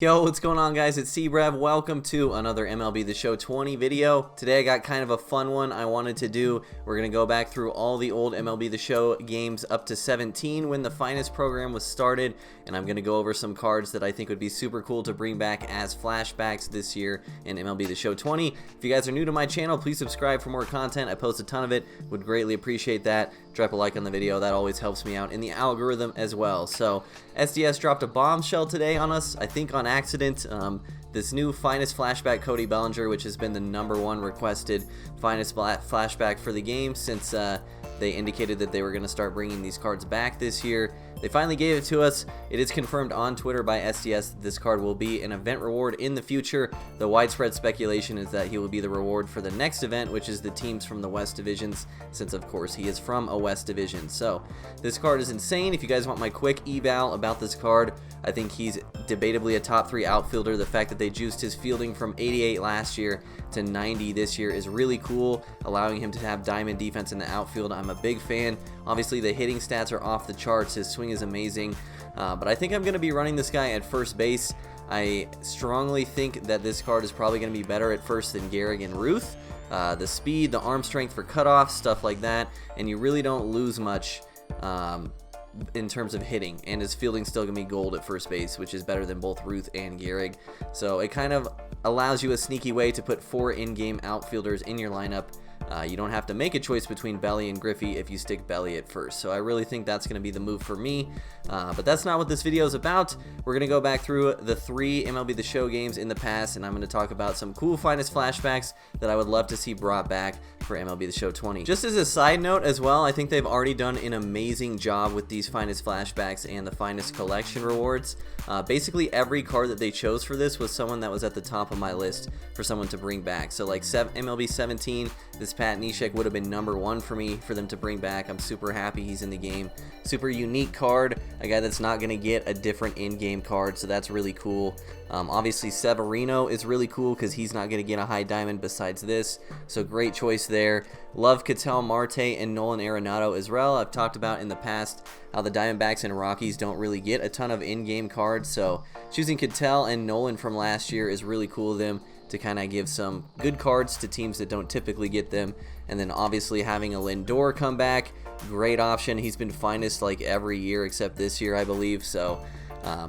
Yo, what's going on, guys? It's C-Brev. Welcome to another MLB The Show 20 video. Today I got kind of a fun one I wanted to do. We're going to go back through all the old MLB The Show games up to 17 when the Finest program was started, and I'm going to go over some cards that I think would be super cool to bring back as flashbacks this year in MLB The Show 20. If you guys are new to my channel, please subscribe for more content. I post a ton of it. Would greatly appreciate that. Drop a like on the video. That always helps me out in the algorithm as well. So SDS dropped a bombshell today on us, I think on accident. This new Finest Flashback Cody Bellinger, which has been the #1 requested Finest Flashback for the game since they indicated that they were going to start bringing these cards back this year. They finally gave it to us. It is confirmed on Twitter by SDS that this card will be an event reward in the future. The widespread speculation is that he will be the reward for the next event, which is the teams from the West Divisions, since of course he is from a West Division. So this card is insane. If you guys want my quick eval about this card, I think he's debatably a top 3 outfielder. The fact that they juiced his fielding from 88 last year to 90 this year is really cool, allowing him to have diamond defense in the outfield. I'm a big fan. Obviously the hitting stats are off the charts. His swing is amazing, but I think I'm going to be running this guy at first base. I strongly think that this card is probably going to be better at first than Gehrig and Ruth. The speed, the arm strength for cutoffs, stuff like that, and you really don't lose much in terms of hitting, and his fielding's still gonna be gold at first base, which is better than both Ruth and Gehrig. So it kind of allows you a sneaky way to put 4 in-game outfielders in your lineup. You don't have to make a choice between Belly and Griffey if you stick Belly at first. So I really think that's going to be the move for me. But that's not what this video is about. We're going to go back through the 3 MLB The Show games in the past, and I'm going to talk about some cool Finest flashbacks that I would love to see brought back for MLB The Show 20. Just as a side note as well, I think they've already done an amazing job with these Finest flashbacks and the Finest collection rewards. Basically every card that they chose for this was someone that was at the top of my list for someone to bring back. So like MLB 17, this Pat Neshek would have been #1 for me for them to bring back. I'm super happy he's in the game. Super unique card, a guy that's not going to get a different in-game card, so that's really cool. Obviously Severino is really cool because he's not going to get a high diamond besides this, so great choice there. Love Ketel Marte and Nolan Arenado as well. I've talked about in the past how the Diamondbacks and Rockies don't really get a ton of in-game cards, so choosing Ketel and Nolan from last year is really cool of them to kind of give some good cards to teams that don't typically get them. And then obviously having a Lindor come back, great option. He's been Finest like every year except this year, I believe, so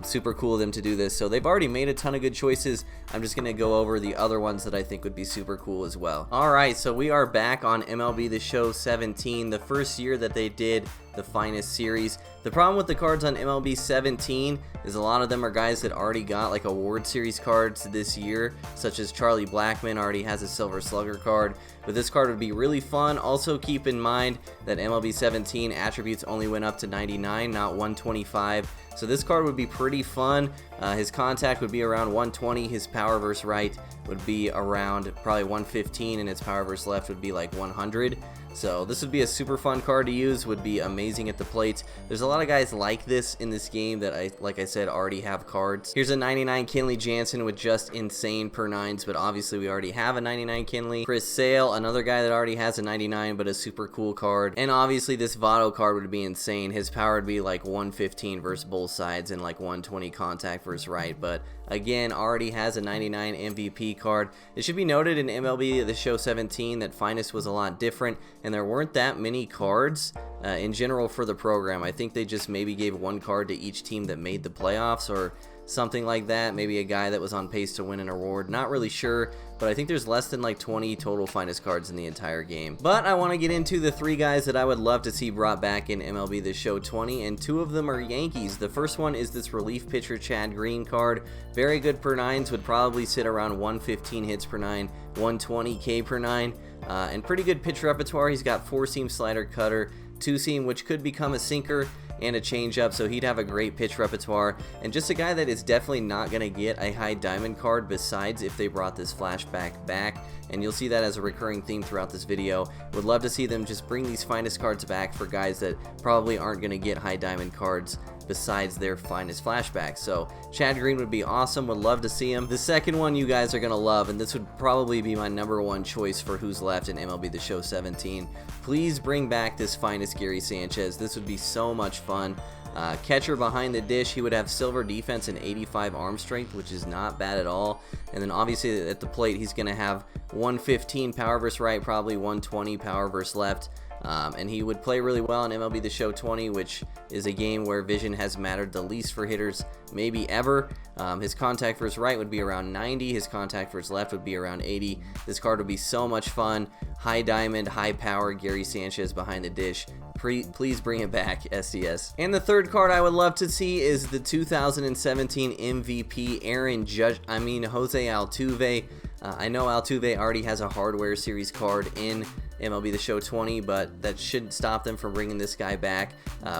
super cool of them to do this. So they've already made a ton of good choices. I'm just going to go over the other ones that I think would be super cool as well. Alright, so we are back on MLB The Show 17, the first year that they did the Finest series. The problem with the cards on MLB 17 is a lot of them are guys that already got like award series cards this year, such as Charlie Blackmon already has a Silver Slugger card, but this card would be really fun. Also keep in mind that MLB 17 attributes only went up to 99, not 125, so this card would be pretty fun. His contact would be around 120, his power versus right would be around probably 115, and his power versus left would be like 100. So this would be a super fun card to use, would be amazing at the plate. There's a lot of guys like this in this game that like I said, already have cards. Here's a 99 Kenley Jansen with just insane per 9s, but obviously we already have a 99 Kenley. Chris Sale, another guy that already has a 99, but a super cool card. And obviously this Votto card would be insane. His power would be like 115 versus both sides and like 120 contact versus right, but again, already has a 99 MVP card. It should be noted in MLB The Show 17 that Finest was a lot different, and there weren't that many cards in general for the program. I think they just maybe gave 1 card to each team that made the playoffs or something like that. Maybe a guy that was on pace to win an award. Not really sure, but I think there's less than like 20 total Finest cards in the entire game. But I want to get into the 3 guys that I would love to see brought back in MLB The Show 20, and 2 of them are Yankees. The first one is this relief pitcher Chad Green card. Very good per 9s, would probably sit around 115 hits per 9, 120 K per 9, and pretty good pitch repertoire. He's got 4-seam slider, cutter, 2-seam, which could become a sinker, and a changeup, so he'd have a great pitch repertoire, and just a guy that is definitely not going to get a high diamond card besides if they brought this flashback back, and you'll see that as a recurring theme throughout this video. Would love to see them just bring these Finest cards back for guys that probably aren't going to get high diamond cards besides their Finest flashbacks. So Chad Green would be awesome, would love to see him. The second one you guys are going to love, and this would probably be my #1 choice for who's left in MLB The Show 17. Please bring back this Finest Gary Sanchez. This would be so much fun. Catcher behind the dish, he would have silver defense and 85 arm strength, which is not bad at all. And then obviously at the plate, he's going to have 115 power versus right, probably 120 power versus left. And he would play really well in MLB The Show 20, which is a game where vision has mattered the least for hitters, maybe ever. His contact versus right would be around 90. His contact versus left would be around 80. This card would be so much fun. High diamond, high power, Gary Sanchez behind the dish. Please bring it back, SDS. And the third card I would love to see is the 2017 MVP, Jose Altuve. I know Altuve already has a Hardware Series card in MLB The Show 20, but that shouldn't stop them from bringing this guy back.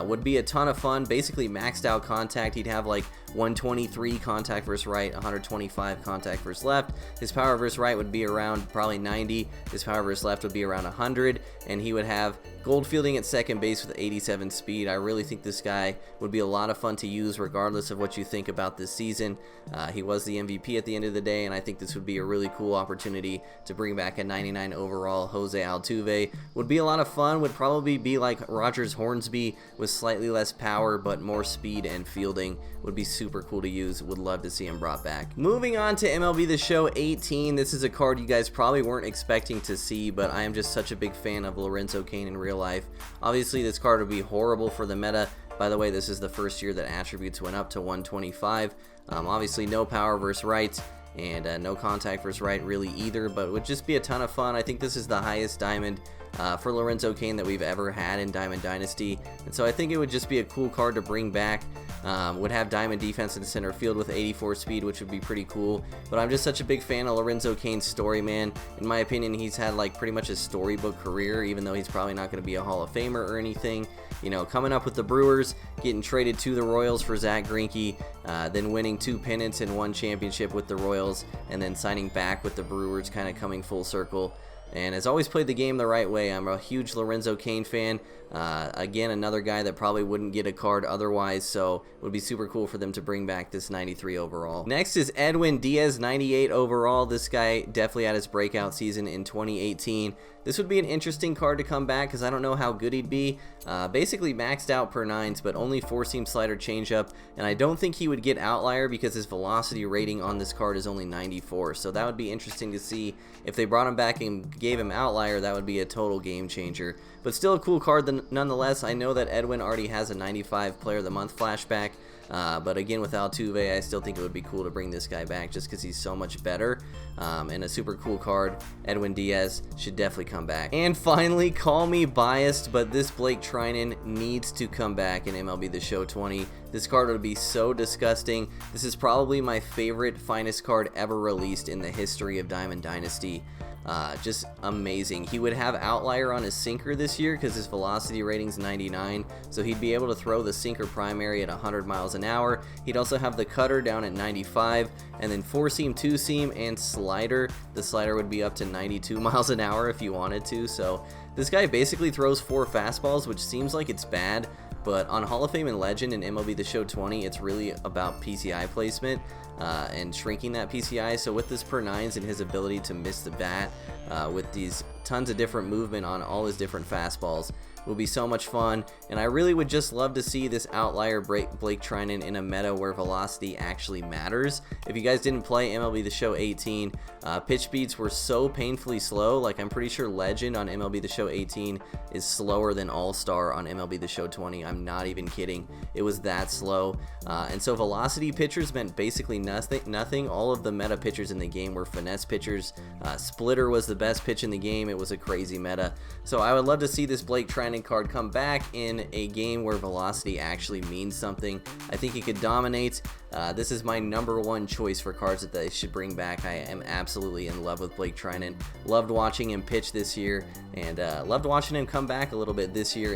Would be a ton of fun. Basically maxed out contact. He'd have like 123 contact versus right, 125 contact versus left. His power versus right would be around probably 90. His power versus left would be around 100, and he would have gold fielding at second base with 87 speed. I really think this guy would be a lot of fun to use regardless of what you think about this season. He was the MVP at the end of the day, and I think this would be a really cool opportunity to bring back a 99 overall Jose Altuve. Would be a lot of fun. Would probably be like Rogers Hornsby with slightly less power but more speed and fielding. Would be super cool to use. Would love to see him brought back. Moving on to MLB The Show 18. This is a card you guys probably weren't expecting to see, but I am just such a big fan of Lorenzo Cain in real life. Obviously, this card would be horrible for the meta. By the way, this is the first year that attributes went up to 125. Obviously, no power versus right, and no contact versus right really either, but it would just be a ton of fun. I think this is the highest diamond for Lorenzo Cain that we've ever had in Diamond Dynasty, and so I think it would just be a cool card to bring back. Would have diamond defense in center field with 84 speed, which would be pretty cool. But I'm just such a big fan of Lorenzo Cain's story, man. In my opinion, he's had like pretty much a storybook career, even though he's probably not going to be a Hall of Famer or anything. You know, coming up with the Brewers, getting traded to the Royals for Zach Greinke, then winning 2 pennants and 1 championship with the Royals, and then signing back with the Brewers, kind of coming full circle. And has always played the game the right way. I'm a huge Lorenzo Cain fan. Again, another guy that probably wouldn't get a card otherwise, so it would be super cool for them to bring back this 93 overall. Next is Edwin Diaz, 98 overall. This guy definitely had his breakout season in 2018. This would be an interesting card to come back because I don't know how good he'd be. Basically maxed out per 9s, but only 4-seam slider changeup, and I don't think he would get outlier because his velocity rating on this card is only 94, so that would be interesting to see. If they brought him back and gave him outlier, that would be a total game changer. But still a cool card nonetheless. I know that Edwin already has a 95 Player of the Month flashback, but again with Altuve, I still think it would be cool to bring this guy back just because he's so much better, and a super cool card. Edwin Diaz should definitely come back. And finally, call me biased, but this Blake Treinen needs to come back in MLB The Show 20. This card would be so disgusting. This is probably my favorite Finest card ever released in the history of Diamond Dynasty. Just amazing. He would have outlier on his sinker this year because his velocity rating's 99, so he'd be able to throw the sinker primary at 100 miles an hour. He'd also have the cutter down at 95, and then 4-seam, 2-seam, and slider. The slider would be up to 92 miles an hour if you wanted to, so this guy basically throws 4 fastballs, which seems like it's bad, but on Hall of Fame and Legend in MLB The Show 20, it's really about PCI placement and shrinking that PCI. So with this per 9s and his ability to miss the bat with these tons of different movement on all his different fastballs, will be so much fun. And I really would just love to see this outlier Blake Treinen in a meta where velocity actually matters. If you guys didn't play MLB The Show 18, pitch speeds were so painfully slow. Like, I'm pretty sure Legend on MLB The Show 18 is slower than All-Star on MLB The Show 20. I'm not even kidding. It was that slow. And so velocity pitchers meant basically nothing. All of the meta pitchers in the game were finesse pitchers. Splitter was the best pitch in the game. It was a crazy meta. So I would love to see this Blake Treinen card come back in a game where velocity actually means something. I think he could dominate. This is my #1 choice for cards that they should bring back. I am absolutely in love with Blake Treinen. Loved watching him pitch this year, and loved watching him come back a little bit this year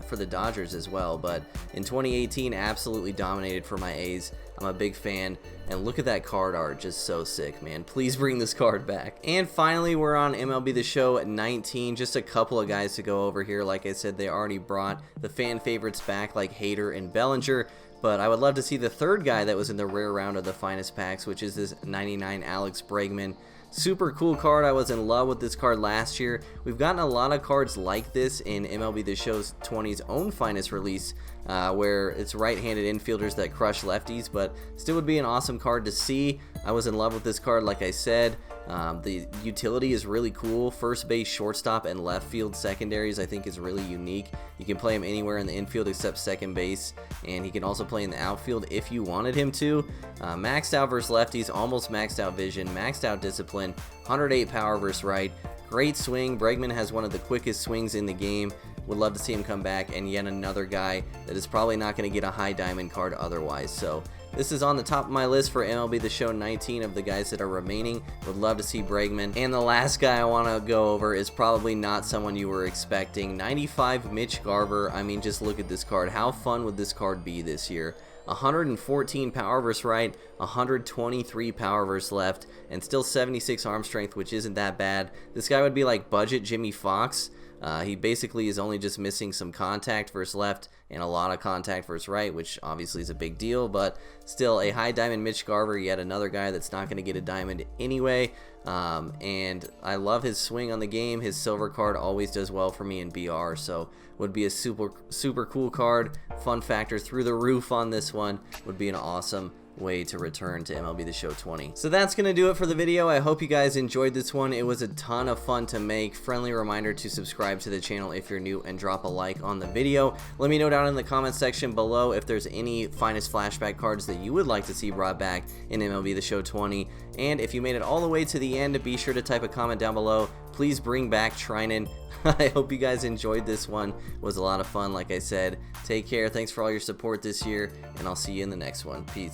for the Dodgers as well. But in 2018, absolutely dominated for my A's. I'm a big fan, and look at that card art, just so sick, man. Please bring this card back. And finally, we're on MLB The Show 19. Just a couple of guys to go over here. Like I said, they already brought the fan favorites back like Hader and Bellinger. But I would love to see the third guy that was in the rare round of the Finest packs, which is this 99 Alex Bregman. Super cool card. I was in love with this card last year. We've gotten a lot of cards like this in MLB The Show's 20's own Finest release, where it's right-handed infielders that crush lefties, but still would be an awesome card to see. I was in love with this card, like I said. The utility is really cool. First base, shortstop, and left field secondaries I think is really unique. You can play him anywhere in the infield except second base, and he can also play in the outfield if you wanted him to. Maxed out versus lefties, almost maxed out vision, maxed out discipline, 108 power versus right. Great swing. Bregman has one of the quickest swings in the game. Would love to see him come back, and yet another guy that is probably not going to get a high diamond card otherwise. So this is on the top of my list for MLB The Show 19 of the guys that are remaining. Would love to see Bregman. And the last guy I want to go over is probably not someone you were expecting. 95 Mitch Garver. I mean, just look at this card. How fun would this card be this year? 114 power versus right, 123 power versus left, and still 76 arm strength, which isn't that bad. This guy would be like budget Jimmy Fox. He basically is only just missing some contact versus left and a lot of contact versus right, which obviously is a big deal, but still a high diamond Mitch Garver, yet another guy that's not going to get a diamond anyway. And I love his swing on the game. His silver card always does well for me in BR, so would be a super cool card. Fun factor through the roof on this one. Would be an awesome way to return to MLB The Show 20. So that's gonna do it for the video. I hope you guys enjoyed this one. It was a ton of fun to make. Friendly reminder to subscribe to the channel if you're new and drop a like on the video. Let me know down in the comment section below if there's any Finest Flashback cards that you would like to see brought back in MLB The Show 20. And if you made it all the way to the end, be sure to type a comment down below. Please bring back Treinen. I hope you guys enjoyed this one. It was a lot of fun, like I said. Take care. Thanks for all your support this year, and I'll see you in the next one. Peace.